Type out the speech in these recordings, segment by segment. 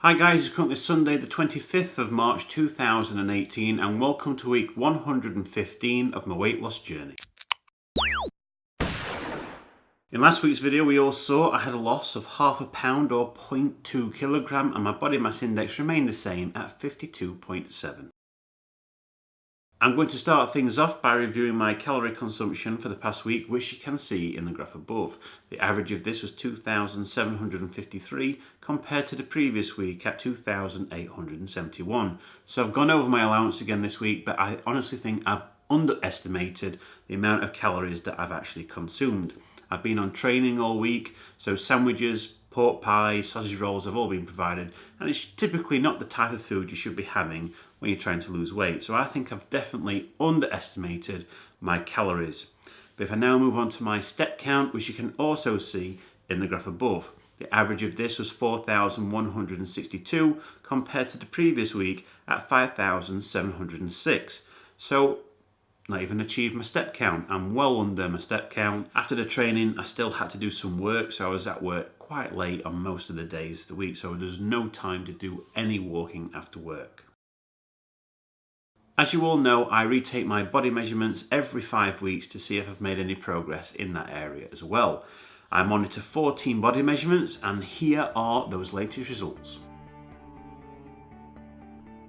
Hi guys, it's currently Sunday the 25th of March 2018 and welcome to week 115 of my weight loss journey. In last week's video we all saw I had a loss of half a pound or 0.2 kilogram and my body mass index remained the same at 52.7. I'm going to start things off by reviewing my calorie consumption for the past week, which you can see in the graph above. The average of this was 2,753 compared to the previous week at 2,871. So I've gone over my allowance again this week, but I honestly think I've underestimated the amount of calories that I've actually consumed. I've been on training all week, so sandwiches, pork pie, sausage rolls have all been provided, and it's typically not the type of food you should be having when you're trying to lose weight. So I think I've definitely underestimated my calories. But if I now move on to my step count, which you can also see in the graph above, the average of this was 4,162 compared to the previous week at 5,706. So not even achieved my step count. I'm well under my step count. After the training, I still had to do some work, so I was at work quite late on most of the days of the week, so there's no time to do any walking after work. As you all know, I retake my body measurements every 5 weeks to see if I've made any progress in that area as well. I monitor 14 body measurements and here are those latest results.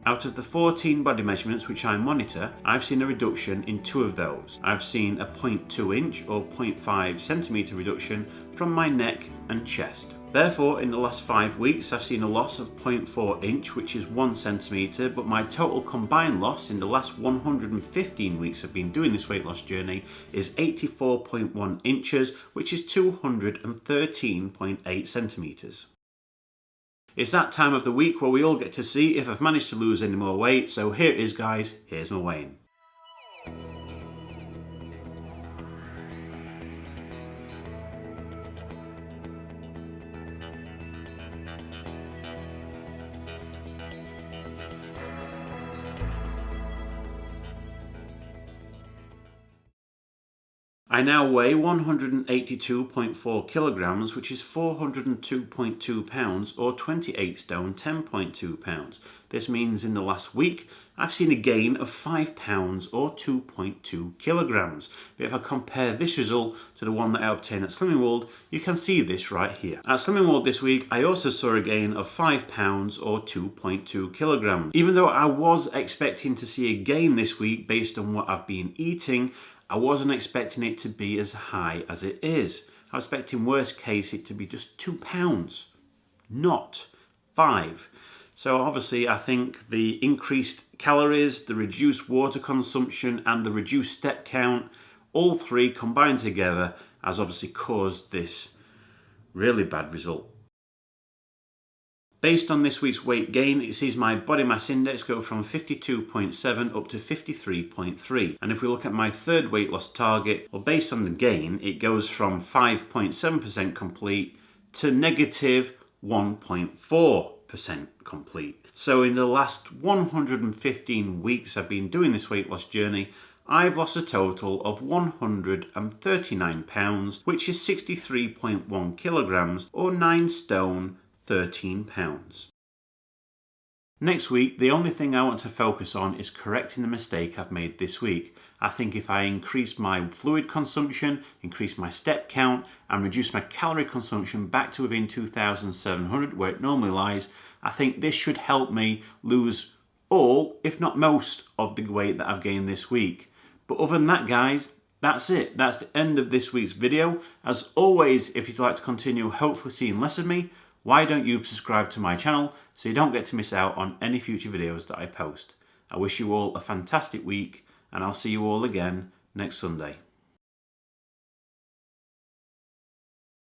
Out of the 14 body measurements which I monitor, I've seen a reduction in 2 of those. I've seen a 0.2 inch or 0.5 centimetre reduction from my neck and chest. Therefore, in the last 5 weeks, I've seen a loss of 0.4 inch, which is 1 centimetre, but my total combined loss in the last 115 weeks I've been doing this weight loss journey is 84.1 inches, which is 213.8 centimetres. It's that time of the week where we all get to see if I've managed to lose any more weight, so here it is guys, here's my weighing. I now weigh 182.4 kilograms, which is 402.2 pounds or 28 stone 10.2 pounds. This means in the last week I've seen a gain of 5 pounds or 2.2 kilograms. But if I compare this result to the one that I obtained at Slimming World, you can see this right here. At Slimming World this week I also saw a gain of 5 pounds or 2.2 kilograms. Even though I was expecting to see a gain this week based on what I've been eating, I wasn't expecting it to be as high as it is. I was expecting worst case it to be just 2 pounds, not 5. So obviously I think the increased calories, the reduced water consumption and the reduced step count, all three combined together has obviously caused this really bad result. Based on this week's weight gain, it sees my body mass index go from 52.7 up to 53.3. And if we look at my third weight loss target, well, based on the gain, it goes from 5.7% complete to negative 1.4% complete. So in the last 115 weeks I've been doing this weight loss journey, I've lost a total of 139 pounds, which is 63.1 kilograms or 9 stone 13 pounds. Next week, the only thing I want to focus on is correcting the mistake I've made this week. I think if I increase my fluid consumption, increase my step count, and reduce my calorie consumption back to within 2,700 where it normally lies, I think this should help me lose all, if not most, of the weight that I've gained this week. But other than that, guys, that's it. That's the end of this week's video. As always, if you'd like to continue hopefully seeing less of me, why don't you subscribe to my channel so you don't get to miss out on any future videos that I post. I wish you all a fantastic week and I'll see you all again next Sunday.